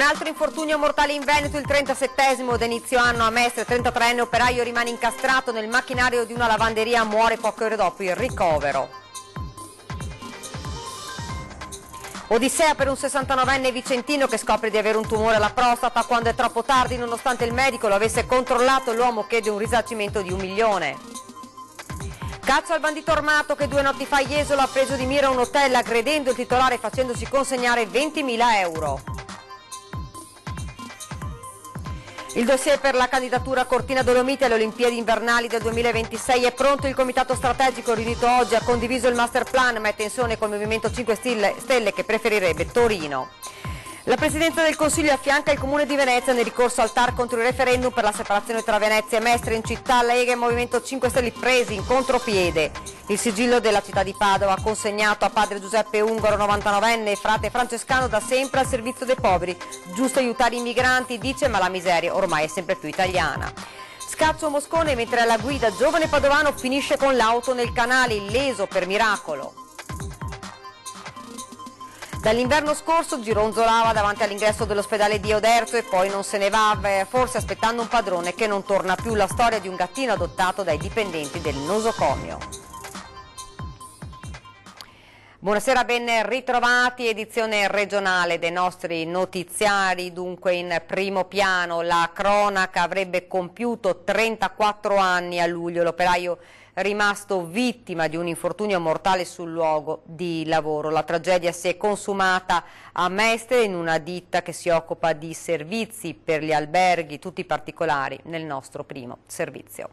altro infortunio mortale in Veneto, il 37esimo d'inizio anno a Mestre. 33enne operaio rimane incastrato nel macchinario di una lavanderia, muore poche ore dopo il ricovero. Odissea per un 69enne vicentino che scopre di avere un tumore alla prostata quando è troppo tardi, nonostante il medico lo avesse controllato. L'uomo chiede un risarcimento di 1 milione. Caccia al bandito armato che 2 notti fa a Jesolo ha preso di mira un hotel aggredendo il titolare e facendosi consegnare 20.000 euro. Il dossier per la candidatura Cortina Dolomiti alle Olimpiadi invernali del 2026 è pronto. Il comitato strategico riunito oggi ha condiviso il master plan, ma è tensione col Movimento 5 Stelle che preferirebbe Torino. La Presidenza del Consiglio affianca il Comune di Venezia nel ricorso al TAR contro il referendum per la separazione tra Venezia e Mestre. In città Lega e Movimento 5 Stelle presi in contropiede. Il sigillo della città di Padova consegnato a padre Giuseppe Ungaro, 99enne, frate francescano da sempre al servizio dei poveri. Giusto aiutare i migranti, dice, ma la miseria ormai è sempre più italiana. Scaccio Moscone mentre alla guida giovane padovano finisce con l'auto nel canale, illeso per miracolo. Dall'inverno scorso gironzolava davanti all'ingresso dell'ospedale di Oderzo e poi non se ne va, forse aspettando un padrone che non torna più. La storia di un gattino adottato dai dipendenti del nosocomio. Buonasera, ben ritrovati, edizione regionale dei nostri notiziari. Dunque in primo piano la cronaca: avrebbe compiuto 34 anni a luglio l'operaio rimasto vittima di un infortunio mortale sul luogo di lavoro. La tragedia si è consumata a Mestre in una ditta che si occupa di servizi per gli alberghi, tutti particolari nel nostro primo servizio.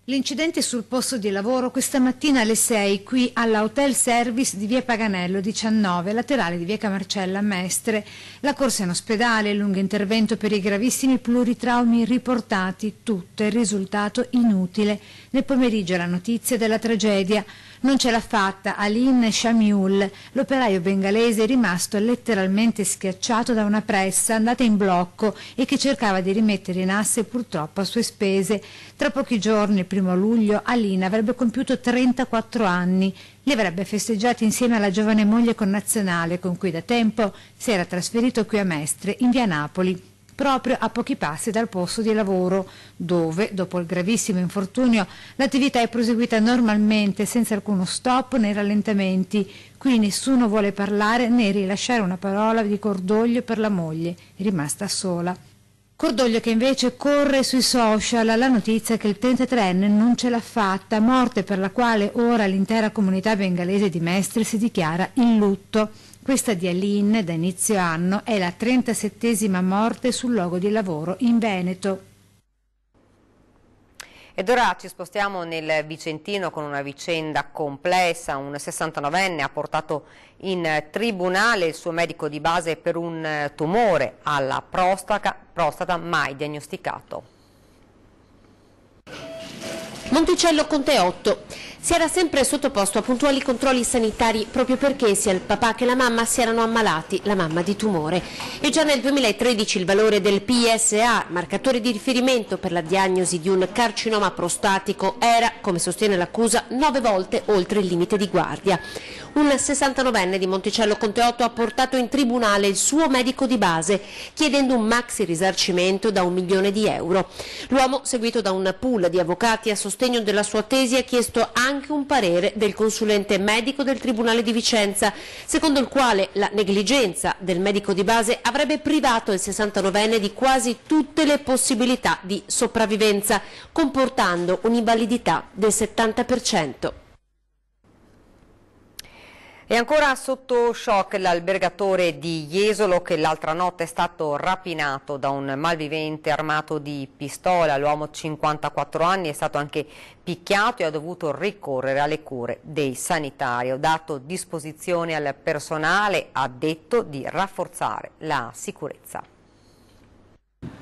L'incidente sul posto di lavoro questa mattina alle 6 qui alla Hotel Service di via Paganello 19, laterale di via Camarcella a Mestre. La corsa in ospedale, lungo intervento per i gravissimi pluritraumi riportati, tutto il risultato inutile. Nel pomeriggio la notizia della tragedia. Non ce l'ha fatta Aline Shamiul, l'operaio bengalese rimasto letteralmente schiacciato da una pressa andata in blocco e che cercava di rimettere in asse purtroppo a sue spese. Tra pochi giorni, il 1° luglio, Aline avrebbe compiuto 34 anni. Li avrebbe festeggiati insieme alla giovane moglie connazionale con cui da tempo si era trasferito qui a Mestre, in via Napoli, proprio a pochi passi dal posto di lavoro, dove, dopo il gravissimo infortunio, l'attività è proseguita normalmente, senza alcuno stop né rallentamenti. Qui nessuno vuole parlare né rilasciare una parola di cordoglio per la moglie, rimasta sola. Cordoglio che invece corre sui social la notizia che il 33enne non ce l'ha fatta, morte per la quale ora l'intera comunità bengalese di Mestre si dichiara in lutto. Questa di Aline, da inizio anno, è la 37esima morte sul luogo di lavoro in Veneto. Ed ora ci spostiamo nel Vicentino con una vicenda complessa. Un 69enne ha portato in tribunale il suo medico di base per un tumore alla prostata mai diagnosticato. Monticello Conte 8. Si era sempre sottoposto a puntuali controlli sanitari proprio perché sia il papà che la mamma si erano ammalati, la mamma di tumore. E già nel 2013 il valore del PSA, marcatore di riferimento per la diagnosi di un carcinoma prostatico, era, come sostiene l'accusa, 9 volte oltre il limite di guardia. Un 69enne di Monticello Conte 8 ha portato in tribunale il suo medico di base, chiedendo un maxi risarcimento da 1 milione di euro. L'uomo, seguito da un pool di avvocati a sostegno della sua tesi, ha chiesto anche un parere del consulente medico del Tribunale di Vicenza, secondo il quale la negligenza del medico di base avrebbe privato il 69enne di quasi tutte le possibilità di sopravvivenza, comportando un'invalidità del 70%. E ancora sotto shock l'albergatore di Jesolo che l'altra notte è stato rapinato da un malvivente armato di pistola. L'uomo, 54 anni, è stato anche picchiato e ha dovuto ricorrere alle cure dei sanitari. Ho dato disposizione al personale, ha detto, di rafforzare la sicurezza.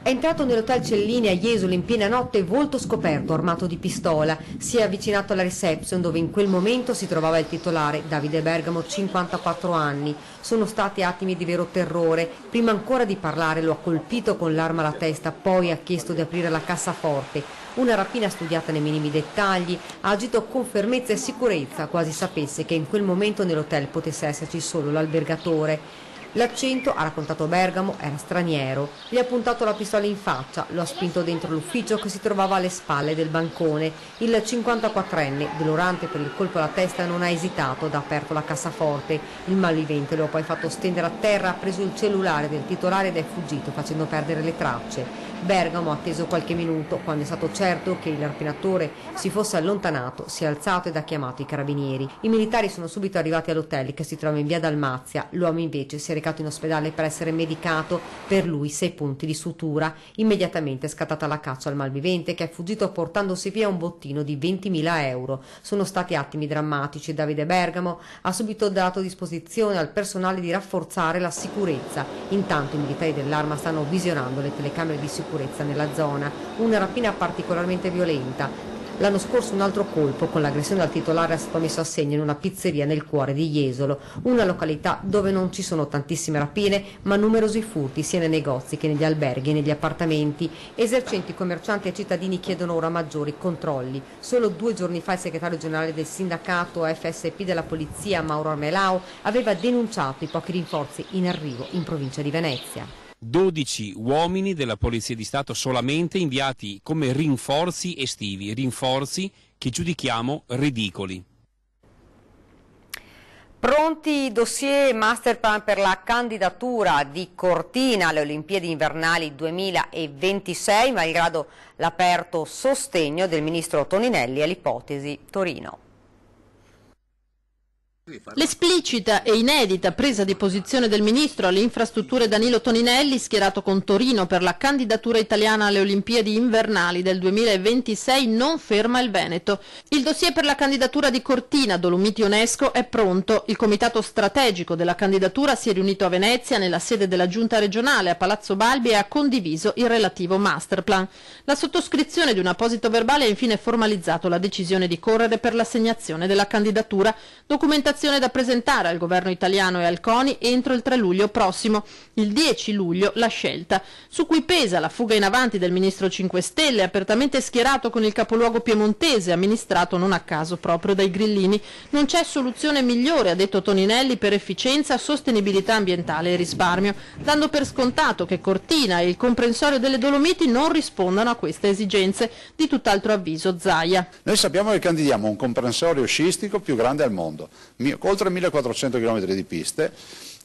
È entrato nell'hotel Cellini a Jesolo in piena notte, volto scoperto, armato di pistola. Si è avvicinato alla reception dove in quel momento si trovava il titolare, Davide Bergamo, 54 anni. Sono stati attimi di vero terrore. Prima ancora di parlare lo ha colpito con l'arma alla testa, poi ha chiesto di aprire la cassaforte. Una rapina studiata nei minimi dettagli, ha agito con fermezza e sicurezza, quasi sapesse che in quel momento nell'hotel potesse esserci solo l'albergatore. L'accento, ha raccontato Bergamo, era straniero. Gli ha puntato la pistola in faccia, lo ha spinto dentro l'ufficio che si trovava alle spalle del bancone. Il 54enne, dolorante per il colpo alla testa, non ha esitato ed ha aperto la cassaforte. Il malvivente lo ha poi fatto stendere a terra, ha preso il cellulare del titolare ed è fuggito facendo perdere le tracce. Bergamo ha atteso qualche minuto. Quando è stato certo che il rapinatore si fosse allontanato, si è alzato ed ha chiamato i carabinieri. I militari sono subito arrivati all'hotel che si trova in via Dalmazia. L'uomo invece si è recato in ospedale per essere medicato, per lui 6 punti di sutura. Immediatamente è scattata la caccia al malvivente che è fuggito portandosi via un bottino di 20.000 euro. Sono stati attimi drammatici. Davide Bergamo ha subito dato disposizione al personale di rafforzare la sicurezza. Intanto i militari dell'Arma stanno visionando le telecamere di sicurezza nella zona. Una rapina particolarmente violenta. L'anno scorso un altro colpo con l'aggressione al titolare è stato messo a segno in una pizzeria nel cuore di Jesolo, una località dove non ci sono tantissime rapine ma numerosi furti sia nei negozi che negli alberghi e negli appartamenti. Esercenti, commercianti e cittadini chiedono ora maggiori controlli. Solo 2 giorni fa il segretario generale del sindacato FSP della polizia, Mauro Armelao, aveva denunciato i pochi rinforzi in arrivo in provincia di Venezia. 12 uomini della Polizia di Stato solamente inviati come rinforzi estivi, rinforzi che giudichiamo ridicoli. Pronti i dossier masterplan per la candidatura di Cortina alle Olimpiadi invernali 2026, malgrado l'aperto sostegno del ministro Toninelli all'ipotesi Torino. L'esplicita e inedita presa di posizione del ministro alle infrastrutture Danilo Toninelli, schierato con Torino per la candidatura italiana alle Olimpiadi invernali del 2026, non ferma il Veneto. Il dossier per la candidatura di Cortina, Dolomiti UNESCO, è pronto. Il comitato strategico della candidatura si è riunito a Venezia nella sede della giunta regionale a Palazzo Balbi e ha condiviso il relativo masterplan. La sottoscrizione di un apposito verbale ha infine formalizzato la decisione di correre per l'assegnazione della candidatura, documentazione da presentare al governo italiano e al CONI entro il 3 luglio prossimo. Il 10 luglio la scelta, su cui pesa la fuga in avanti del ministro 5 Stelle, apertamente schierato con il capoluogo piemontese, amministrato non a caso proprio dai grillini. Non c'è soluzione migliore, ha detto Toninelli, per efficienza, sostenibilità ambientale e risparmio, dando per scontato che Cortina e il comprensorio delle Dolomiti non rispondano a queste esigenze. Di tutt'altro avviso Zaia. Noi sappiamo che candidiamo un comprensorio sciistico più grande al mondo, oltre 1400 km di piste,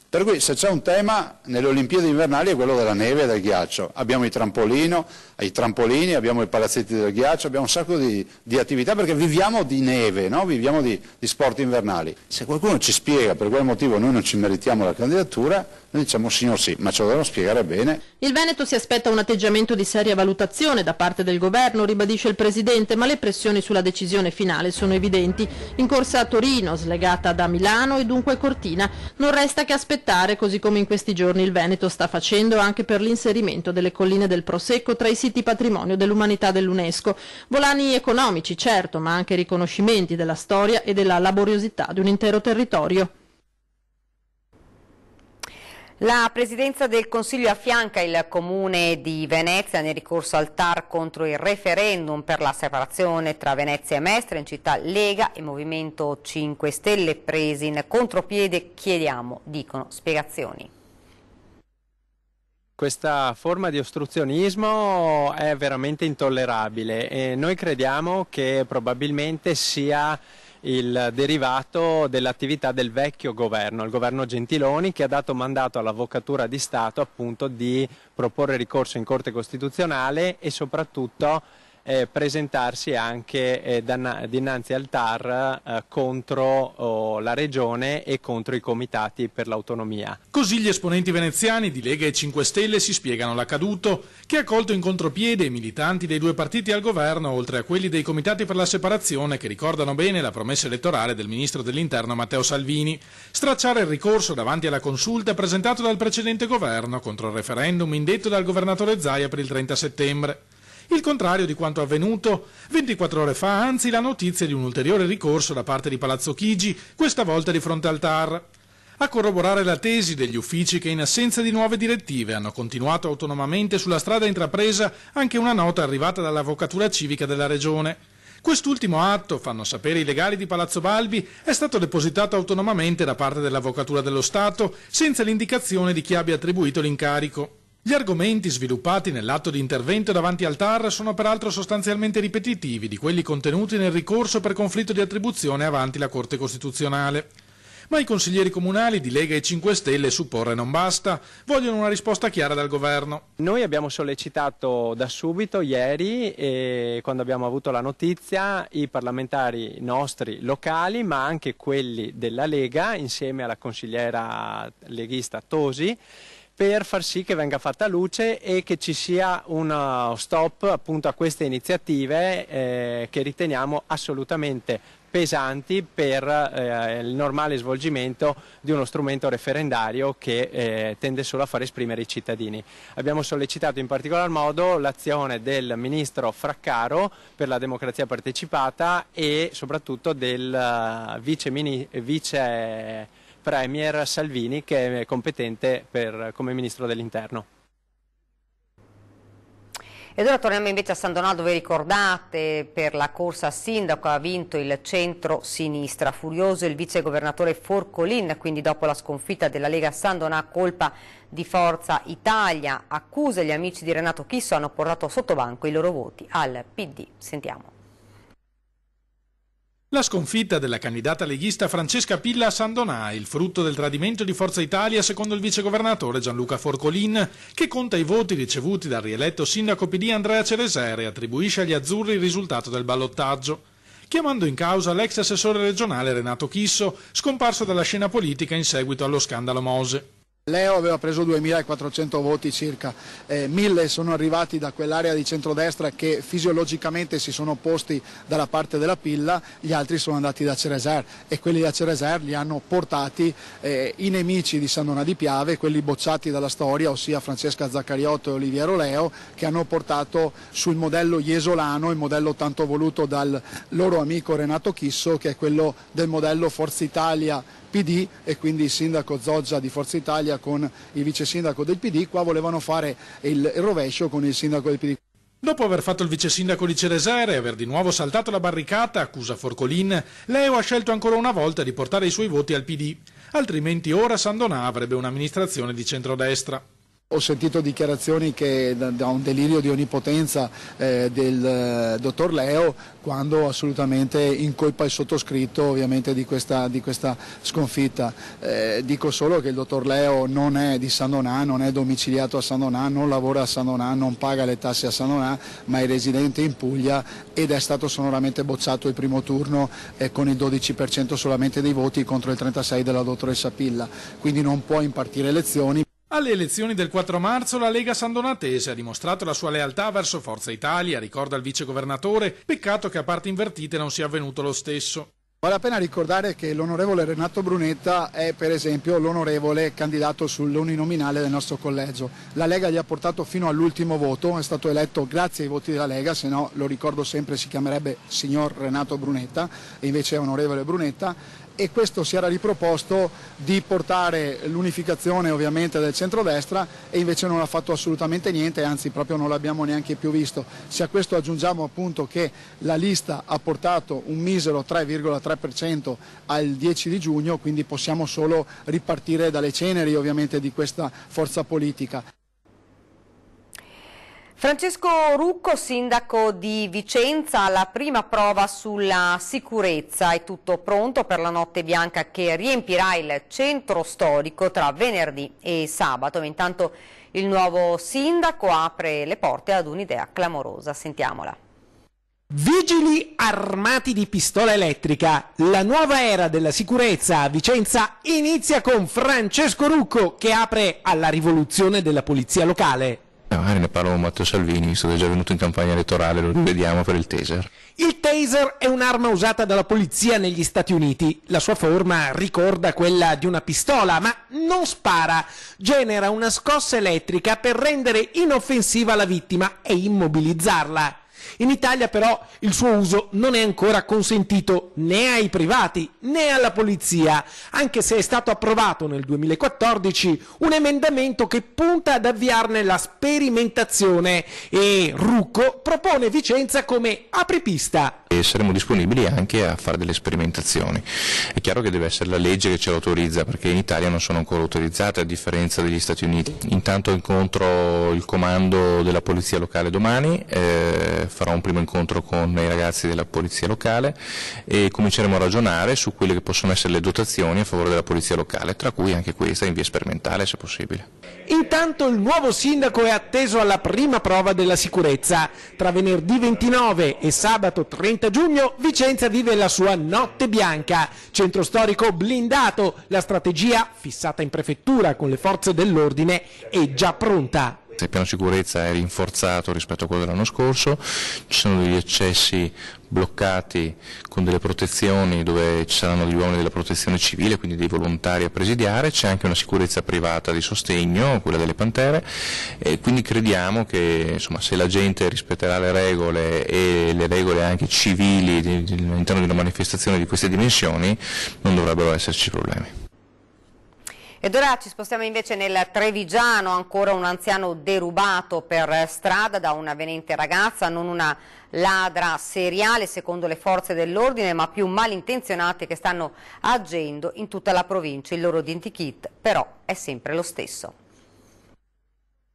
per cui se c'è un tema nelle Olimpiadi invernali è quello della neve e del ghiaccio. Abbiamo i trampolini, abbiamo i palazzetti del ghiaccio, abbiamo un sacco di attività perché viviamo di neve, no? Viviamo di sport invernali. Se qualcuno ci spiega per quale motivo noi non ci meritiamo la candidatura, noi diciamo signor sì, ma ce lo devono spiegare bene. Il Veneto si aspetta un atteggiamento di seria valutazione da parte del governo, ribadisce il Presidente, ma le pressioni sulla decisione finale sono evidenti. In corsa a Torino, slegata da Milano e dunque Cortina. Non resta che aspettare, così come in questi giorni il Veneto sta facendo anche per l'inserimento delle colline del Prosecco tra i siti patrimonio dell'umanità dell'UNESCO. Volani economici, certo, ma anche riconoscimenti della storia e della laboriosità di un intero territorio. La Presidenza del Consiglio affianca il Comune di Venezia nel ricorso al TAR contro il referendum per la separazione tra Venezia e Mestre. In città Lega e Movimento 5 Stelle presi in contropiede. Chiediamo, dicono, spiegazioni. Questa forma di ostruzionismo è veramente intollerabile e noi crediamo che probabilmente sia il derivato dell'attività del vecchio governo, il governo Gentiloni, che ha dato mandato all'Avvocatura di Stato appunto di proporre ricorso in Corte Costituzionale e soprattutto presentarsi anche dinanzi al TAR contro la Regione e contro i comitati per l'autonomia. Così gli esponenti veneziani di Lega e 5 Stelle si spiegano l'accaduto, che ha colto in contropiede i militanti dei 2 partiti al governo, oltre a quelli dei comitati per la separazione, che ricordano bene la promessa elettorale del ministro dell'Interno Matteo Salvini: stracciare il ricorso davanti alla consulta presentato dal precedente governo contro il referendum indetto dal governatore Zaia per il 30 settembre. Il contrario di quanto avvenuto. 24 ore fa, anzi, la notizia di un ulteriore ricorso da parte di Palazzo Chigi, questa volta di fronte al TAR. A corroborare la tesi degli uffici che in assenza di nuove direttive hanno continuato autonomamente sulla strada intrapresa anche una nota arrivata dall'Avvocatura Civica della Regione. Quest'ultimo atto, fanno sapere i legali di Palazzo Balbi, è stato depositato autonomamente da parte dell'Avvocatura dello Stato, senza l'indicazione di chi abbia attribuito l'incarico. Gli argomenti sviluppati nell'atto di intervento davanti al TAR sono peraltro sostanzialmente ripetitivi di quelli contenuti nel ricorso per conflitto di attribuzione avanti la Corte Costituzionale. Ma i consiglieri comunali di Lega e 5 Stelle supporre non basta, vogliono una risposta chiara dal governo. Noi abbiamo sollecitato da subito, ieri, quando abbiamo avuto la notizia, i parlamentari nostri locali, ma anche quelli della Lega, insieme alla consigliera leghista Tosi, per far sì che venga fatta luce e che ci sia uno stop appunto a queste iniziative che riteniamo assolutamente pesanti per il normale svolgimento di uno strumento referendario che tende solo a far esprimere i cittadini. Abbiamo sollecitato in particolar modo l'azione del ministro Fraccaro per la democrazia partecipata e soprattutto del vice premier Salvini, che è competente come ministro dell'interno. Ed ora torniamo invece a San Donà, dove ricordate per la corsa a sindaco ha vinto il centro-sinistra. Furioso il vicegovernatore Forcolin, quindi dopo la sconfitta della Lega a San Donà, colpa di Forza Italia. Accuse gli amici di Renato Chisso hanno portato sotto banco i loro voti al PD. Sentiamo. La sconfitta della candidata leghista Francesca Pilla a San Donà è il frutto del tradimento di Forza Italia, secondo il vicegovernatore Gianluca Forcolin, che conta i voti ricevuti dal rieletto sindaco PD Andrea Cereser e attribuisce agli azzurri il risultato del ballottaggio, chiamando in causa l'ex assessore regionale Renato Chisso, scomparso dalla scena politica in seguito allo scandalo Mose. Leo aveva preso 2.400 voti circa, 1.000 sono arrivati da quell'area di centrodestra che fisiologicamente si sono opposti dalla parte della Pilla, gli altri sono andati da Cereser e quelli da Cereser li hanno portati i nemici di San Donà di Piave, quelli bocciati dalla storia, ossia Francesca Zaccariotto e Oliviero Leo, che hanno portato sul modello iesolano, il modello tanto voluto dal loro amico Renato Chisso, che è quello del modello Forza Italia PD, e quindi il sindaco Zoggia di Forza Italia con il vice sindaco del PD. Qua volevano fare il rovescio con il sindaco del PD. Dopo aver fatto il vice sindaco di Cereser e aver di nuovo saltato la barricata, accusa Forcolin, Leo ha scelto ancora una volta di portare i suoi voti al PD, altrimenti ora San Donà avrebbe un'amministrazione di centrodestra. Ho sentito dichiarazioni che da un delirio di onnipotenza del dottor Leo, quando assolutamente incolpa il sottoscritto ovviamente di questa sconfitta. Dico solo che il dottor Leo non è di San Donà, non è domiciliato a San Donà, non lavora a San Donà, non paga le tasse a San Donà, ma è residente in Puglia ed è stato sonoramente bocciato il primo turno con il 12% solamente dei voti contro il 36% della dottoressa Pilla, quindi non può impartire lezioni. Alle elezioni del 4 marzo la Lega Sandonatese ha dimostrato la sua lealtà verso Forza Italia, ricorda il vicegovernatore, peccato che a parti invertite non sia avvenuto lo stesso. Vale la pena ricordare che l'onorevole Renato Brunetta è per esempio l'onorevole candidato sull'uninominale del nostro collegio. La Lega gli ha portato fino all'ultimo voto, è stato eletto grazie ai voti della Lega, se no lo ricordo sempre si chiamerebbe signor Renato Brunetta e invece è onorevole Brunetta. E questo si era riproposto di portare l'unificazione ovviamente del centrodestra e invece non ha fatto assolutamente niente, anzi proprio non l'abbiamo neanche più visto. Se a questo aggiungiamo appunto che la lista ha portato un misero 3,3% al 10 di giugno, quindi possiamo solo ripartire dalle ceneri ovviamente di questa forza politica. Francesco Rucco, sindaco di Vicenza, la prima prova sulla sicurezza. È tutto pronto per la notte bianca che riempirà il centro storico tra venerdì e sabato. Intanto il nuovo sindaco apre le porte ad un'idea clamorosa. Sentiamola. Vigili armati di pistola elettrica. La nuova era della sicurezza a Vicenza inizia con Francesco Rucco, che apre alla rivoluzione della polizia locale. Magari ne parlo con Matteo Salvini, visto che è già venuto in campagna elettorale, lo rivediamo per il taser. Il taser è un'arma usata dalla polizia negli Stati Uniti. La sua forma ricorda quella di una pistola, ma non spara. Genera una scossa elettrica per rendere inoffensiva la vittima e immobilizzarla. In Italia però il suo uso non è ancora consentito né ai privati né alla polizia, anche se è stato approvato nel 2014 un emendamento che punta ad avviarne la sperimentazione e Rucco propone Vicenza come apripista. E saremo disponibili anche a fare delle sperimentazioni. È chiaro che deve essere la legge che ce l'autorizza, perché in Italia non sono ancora autorizzate, a differenza degli Stati Uniti. Intanto incontro il comando della polizia locale domani, farò un primo incontro con i ragazzi della polizia locale e cominceremo a ragionare su quelle che possono essere le dotazioni a favore della polizia locale, tra cui anche questa in via sperimentale se possibile. Intanto il nuovo sindaco è atteso alla prima prova della sicurezza. Tra venerdì 29 e sabato 30 giugno Vicenza vive la sua notte bianca, centro storico blindato, la strategia fissata in prefettura con le forze dell'ordine è già pronta. Il piano sicurezza è rinforzato rispetto a quello dell'anno scorso, ci sono degli accessi bloccati con delle protezioni dove ci saranno degli uomini della protezione civile, quindi dei volontari a presidiare, c'è anche una sicurezza privata di sostegno, quella delle Pantere, e quindi crediamo che insomma, se la gente rispetterà le regole e le regole anche civili all'interno di una manifestazione di queste dimensioni non dovrebbero esserci problemi. Ed ora ci spostiamo invece nel Trevigiano, ancora un anziano derubato per strada da una avvenente ragazza, non una ladra seriale secondo le forze dell'ordine, ma più malintenzionate che stanno agendo in tutta la provincia. Il loro identikit però è sempre lo stesso.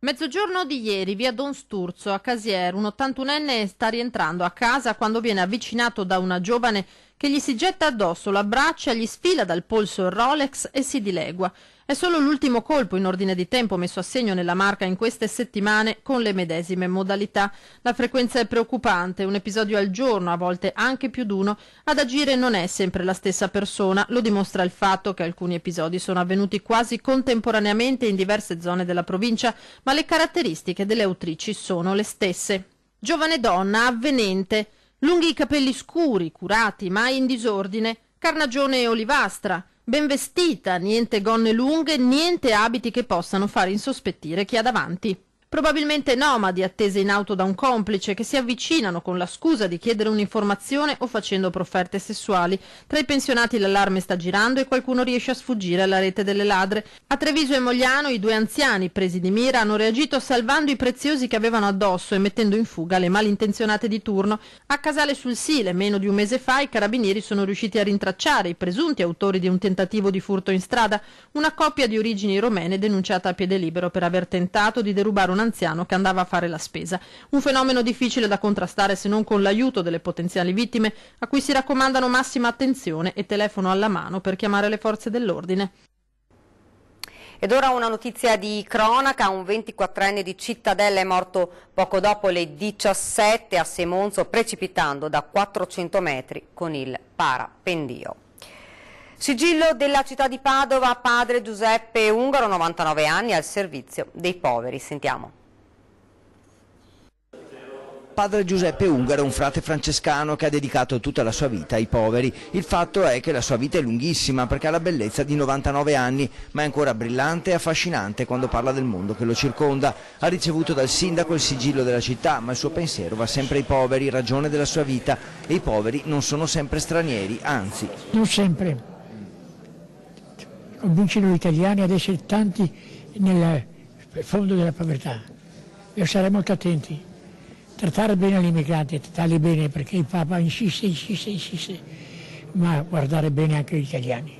Mezzogiorno di ieri, via Don Sturzo, a Casier, un 81enne sta rientrando a casa quando viene avvicinato da una giovane che gli si getta addosso, lo abbraccia, gli sfila dal polso il Rolex e si dilegua. È solo l'ultimo colpo in ordine di tempo messo a segno nella Marca in queste settimane con le medesime modalità. La frequenza è preoccupante, un episodio al giorno, a volte anche più d'uno. Ad agire non è sempre la stessa persona, lo dimostra il fatto che alcuni episodi sono avvenuti quasi contemporaneamente in diverse zone della provincia, ma le caratteristiche delle autrici sono le stesse. Giovane donna, avvenente, lunghi capelli scuri, curati, mai in disordine, carnagione e olivastra, ben vestita, niente gonne lunghe, niente abiti che possano far insospettire chi ha davanti. Probabilmente nomadi attese in auto da un complice che si avvicinano con la scusa di chiedere un'informazione o facendo profferte sessuali. Tra i pensionati l'allarme sta girando e qualcuno riesce a sfuggire alla rete delle ladre. A Treviso e Mogliano i due anziani presi di mira hanno reagito salvando i preziosi che avevano addosso e mettendo in fuga le malintenzionate di turno. A Casale sul Sile, meno di un mese fa, i carabinieri sono riusciti a rintracciare i presunti autori di un tentativo di furto in strada, una coppia di origini romene denunciata a piede libero per aver tentato di derubare un anziano che andava a fare la spesa. Un fenomeno difficile da contrastare se non con l'aiuto delle potenziali vittime, a cui si raccomandano massima attenzione e telefono alla mano per chiamare le forze dell'ordine. Ed ora una notizia di cronaca, un 24enne di Cittadella è morto poco dopo le 17 a Semonzo precipitando da 400 metri con il parapendio. Sigillo della città di Padova, padre Giuseppe Ungaro, 99 anni, al servizio dei poveri. Sentiamo. Padre Giuseppe Ungaro è un frate francescano che ha dedicato tutta la sua vita ai poveri. Il fatto è che la sua vita è lunghissima perché ha la bellezza di 99 anni, ma è ancora brillante e affascinante quando parla del mondo che lo circonda. Ha ricevuto dal sindaco il sigillo della città, ma il suo pensiero va sempre ai poveri, ragione della sua vita, e i poveri non sono sempre stranieri, anzi. Non sempre. Convincono gli italiani ad essere tanti nel fondo della povertà e stare molto attenti, trattare bene gli immigranti, trattarli bene perché il Papa insiste, ma guardare bene anche gli italiani.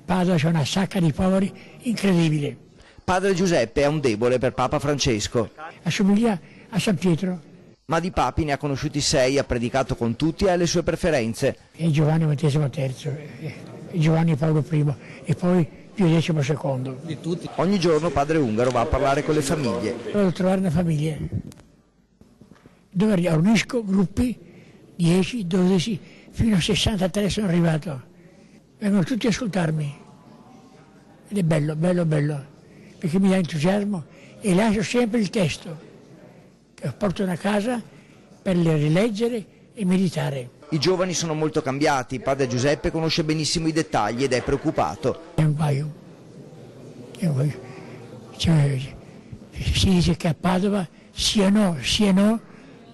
Padova c'è una sacca di poveri incredibile. Padre Giuseppe è un debole per Papa Francesco. Assomiglia a San Pietro. Ma di papi ne ha conosciuti 6, ha predicato con tutti e ha le sue preferenze. E Giovanni XXIII, Giovanni Paolo I e poi Pio XII. Di tutti. Ogni giorno padre Ungaro va a parlare con le famiglie. Devo trovare una famiglia dove riunisco gruppi 10, 12, fino a 63 sono arrivato. Vengono tutti a ascoltarmi ed è bello, perché mi dà entusiasmo e lascio sempre il testo che porto a casa per rileggere e meditare. I giovani sono molto cambiati, padre Giuseppe conosce benissimo i dettagli ed è preoccupato. È un guaio. Cioè, si dice che a Padova sia no,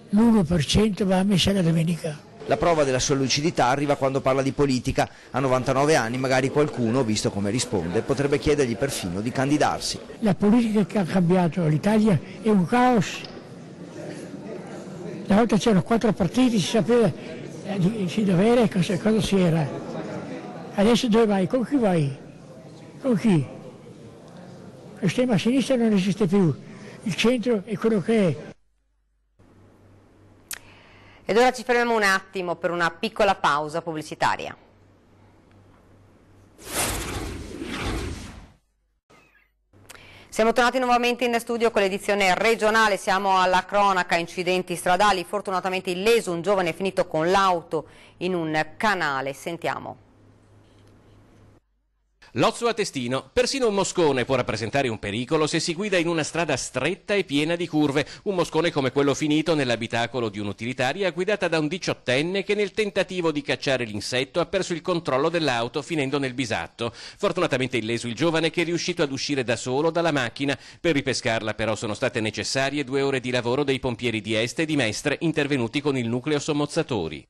l'1% va a messa la domenica. La prova della sua lucidità arriva quando parla di politica. A 99 anni magari qualcuno, visto come risponde, potrebbe chiedergli perfino di candidarsi. La politica che ha cambiato l'Italia è un caos. Una volta c'erano 4 partiti, si sapeva Dici dov'era, cosa si era. Adesso dove vai? Con chi vai? Con chi? L'estrema sinistra non esiste più, il centro è quello che è. Ed ora ci fermiamo un attimo per una piccola pausa pubblicitaria. Siamo tornati nuovamente in studio con l'edizione regionale, siamo alla cronaca, incidenti stradali, fortunatamente illeso un giovane è finito con l'auto in un canale, sentiamo. Lozzo a Testino. Persino un moscone può rappresentare un pericolo se si guida in una strada stretta e piena di curve. Un moscone come quello finito nell'abitacolo di un'utilitaria guidata da un 18enne che nel tentativo di cacciare l'insetto ha perso il controllo dell'auto finendo nel bisatto. Fortunatamente illeso il giovane che è riuscito ad uscire da solo dalla macchina. Per ripescarla però sono state necessarie 2 ore di lavoro dei pompieri di Este e di Mestre intervenuti con il nucleo sommozzatori.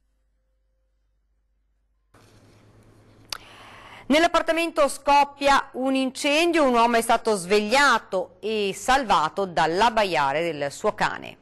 Nell'appartamento scoppia un incendio, un uomo è stato svegliato e salvato dall'abbaiare del suo cane.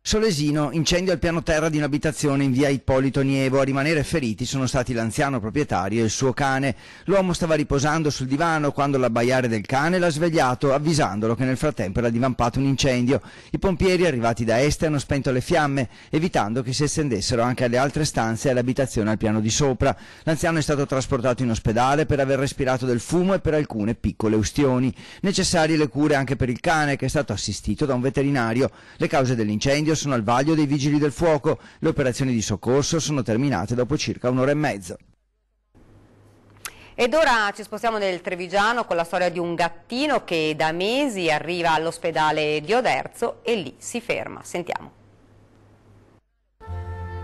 Solesino, incendio al piano terra di un'abitazione in via Ippolito Nievo. A rimanere feriti sono stati l'anziano proprietario e il suo cane. L'uomo stava riposando sul divano quando l'abbaiare del cane l'ha svegliato, avvisandolo che nel frattempo era divampato un incendio. I pompieri arrivati da Este hanno spento le fiamme, evitando che si estendessero anche alle altre stanze e all'abitazione al piano di sopra. L'anziano è stato trasportato in ospedale per aver respirato del fumo e per alcune piccole ustioni. Necessarie le cure anche per il cane, che è stato assistito da un veterinario. Le cause dell'incendio sono al vaglio dei vigili del fuoco. Le operazioni di soccorso sono terminate dopo circa un'ora e mezza. Ed ora ci spostiamo nel Trevigiano con la storia di un gattino che da mesi arriva all'ospedale di Oderzo e lì si ferma. Sentiamo.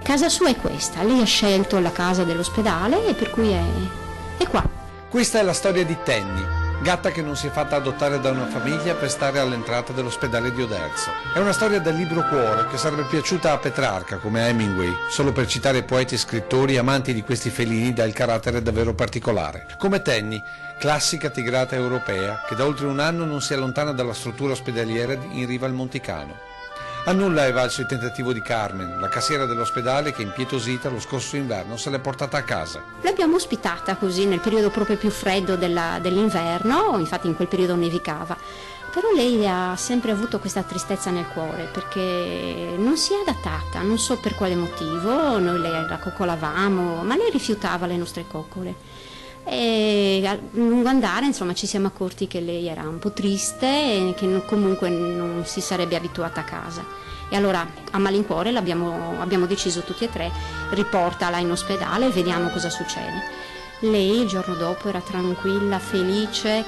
Casa sua è questa, lei ha scelto la casa dell'ospedale e per cui è qua. Questa è la storia di Tenny, gatta che non si è fatta adottare da una famiglia per stare all'entrata dell'ospedale di Oderzo. È una storia dal libro cuore che sarebbe piaciuta a Petrarca come a Hemingway, solo per citare poeti e scrittori amanti di questi felini dal carattere davvero particolare. Come Tenny, classica tigrata europea che da oltre un anno non si allontana dalla struttura ospedaliera in riva al Monticano. A nulla è valso il tentativo di Carmen, la cassiera dell'ospedale che impietosita lo scorso inverno se l'è portata a casa. L'abbiamo ospitata così nel periodo proprio più freddo dell'inverno, infatti in quel periodo nevicava. Però lei ha sempre avuto questa tristezza nel cuore perché non si è adattata, non so per quale motivo, noi la coccolavamo, ma lei rifiutava le nostre coccole. E a lungo andare insomma ci siamo accorti che lei era un po' triste e che comunque non si sarebbe abituata a casa e allora a malincuore abbiamo deciso tutti e tre: riportala in ospedale e vediamo cosa succede. Lei il giorno dopo era tranquilla, felice,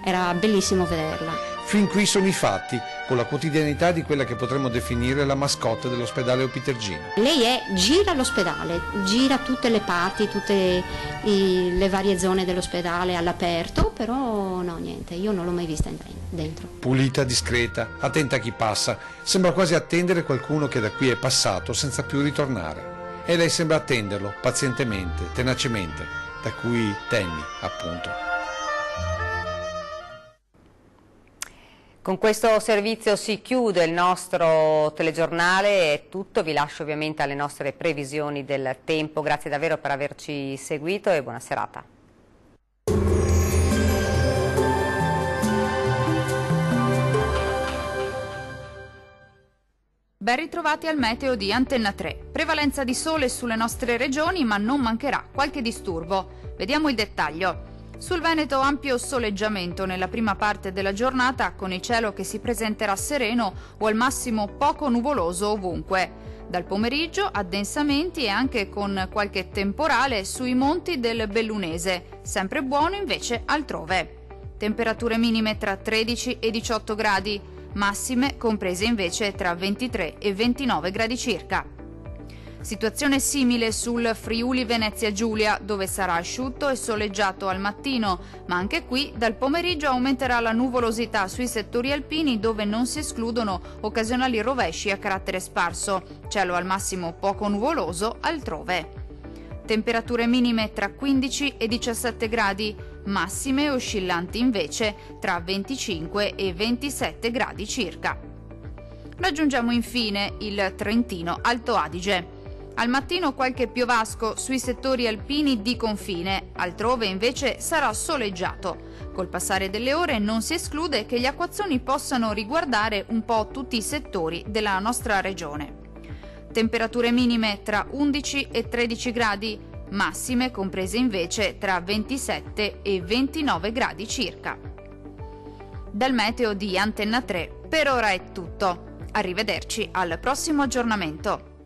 era bellissimo vederla. Fin qui sono i fatti, con la quotidianità di quella che potremmo definire la mascotte dell'ospedale Opitergino. Lei gira l'ospedale, gira tutte le parti, tutte le varie zone dell'ospedale all'aperto, però no, niente, io non l'ho mai vista dentro. Pulita, discreta, attenta a chi passa, sembra quasi attendere qualcuno che da qui è passato senza più ritornare. E lei sembra attenderlo, pazientemente, tenacemente, da cui Tenny, appunto. Con questo servizio si chiude il nostro telegiornale, è tutto, vi lascio ovviamente alle nostre previsioni del tempo, grazie davvero per averci seguito e buona serata. Ben ritrovati al meteo di Antenna 3. Prevalenza di sole sulle nostre regioni, ma non mancherà qualche disturbo. Vediamo il dettaglio. Sul Veneto ampio soleggiamento nella prima parte della giornata con il cielo che si presenterà sereno o al massimo poco nuvoloso ovunque. Dal pomeriggio addensamenti e anche con qualche temporale sui monti del Bellunese, sempre buono invece altrove. Temperature minime tra 13 e 18 gradi, massime comprese invece tra 23 e 29 gradi circa. Situazione simile sul Friuli Venezia Giulia, dove sarà asciutto e soleggiato al mattino, ma anche qui dal pomeriggio aumenterà la nuvolosità sui settori alpini dove non si escludono occasionali rovesci a carattere sparso, cielo al massimo poco nuvoloso altrove. Temperature minime tra 15 e 17 gradi, massime oscillanti invece tra 25 e 27 gradi circa. Raggiungiamo infine il Trentino Alto Adige. Al mattino qualche piovasco sui settori alpini di confine, altrove invece sarà soleggiato. Col passare delle ore non si esclude che gli acquazzoni possano riguardare un po' tutti i settori della nostra regione. Temperature minime tra 11 e 13 gradi, massime comprese invece tra 27 e 29 gradi circa. Dal meteo di Antenna 3 per ora è tutto. Arrivederci al prossimo aggiornamento.